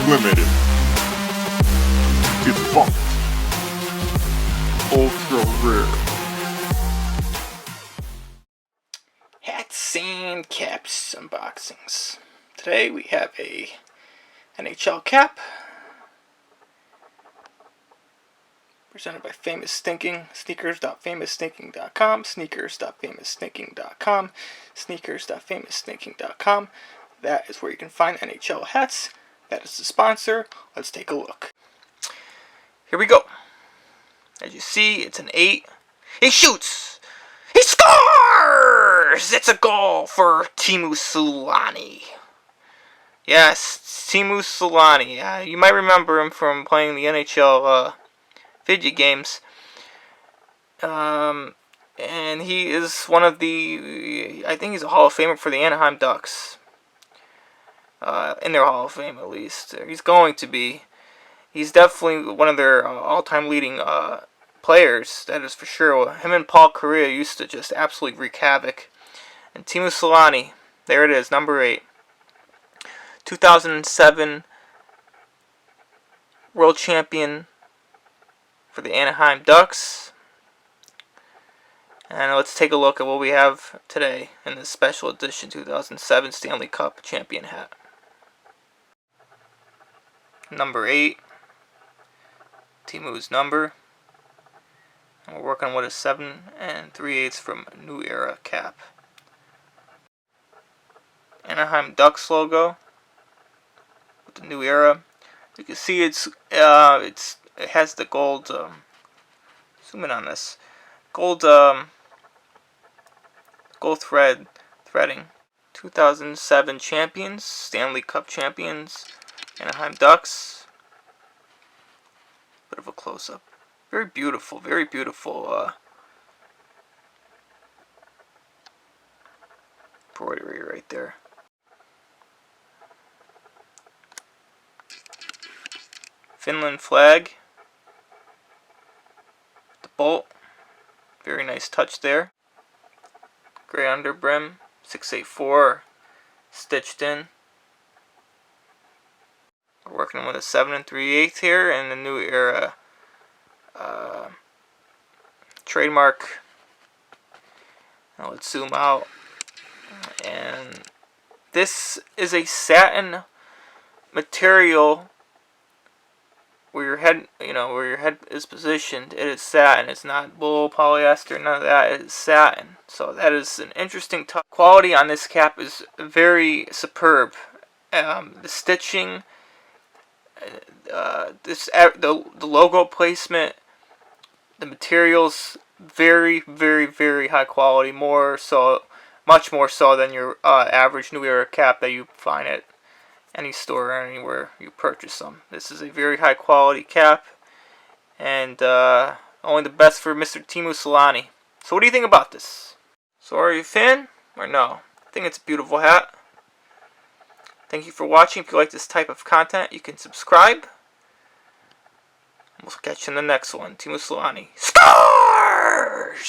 Limited. Defunct. Ultra rare. Hats and caps unboxings. Today we have a NHL cap presented by Famous Thinking, sneakers.famousthinking.com, sneakers.famousthinking.com, sneakers.famousthinking.com. That is where you can find NHL hats. That is the sponsor. Let's take a look. Here we go. As you see, it's an 8. He shoots! He scores! It's a goal for Teemu Selanne. Yes, Teemu Selanne. You might remember him from playing the NHL video games. And he is one of the, I think he's a Hall of Famer for the Anaheim Ducks. In their Hall of Fame, at least. He's going to be. He's definitely one of their all-time leading players, that is for sure. Him and Paul Kariya used to just absolutely wreak havoc. And Teemu Selanne, there it is, number 8. 2007 World Champion for the Anaheim Ducks. And let's take a look at what we have today in this special edition 2007 Stanley Cup Champion hat. Number 8. Teemu's number. And we're working with a 7 3/8 from New Era cap. Anaheim Ducks logo with the New Era. You can see it has the gold. Zoom in on this. Gold threading. 2007 champions, Stanley Cup champions, Anaheim Ducks. Bit of a close-up. Very beautiful embroidery right there. Finland flag. The bolt. Very nice touch there. Gray underbrim. 684 stitched in. We're working with a 7 3/8 here and the New Era trademark. Now let's zoom out. And this is a satin material where your head, where your head is positioned. It is satin. It's not wool, polyester, none of that. It is satin. So that is an interesting touch. Quality on this cap is very superb. The stitching, the logo placement, the materials, very high quality. Much more so than your average New Era cap that you find at any store or anywhere you purchase them. This is a very high quality cap, and only the best for Mr. Teemu Selanne. So what do you think about this? So are you a fan or no? I think it's a beautiful hat. Thank you for watching. If you like this type of content, you can subscribe. We'll catch you in the next one. Teemu Selanne scores!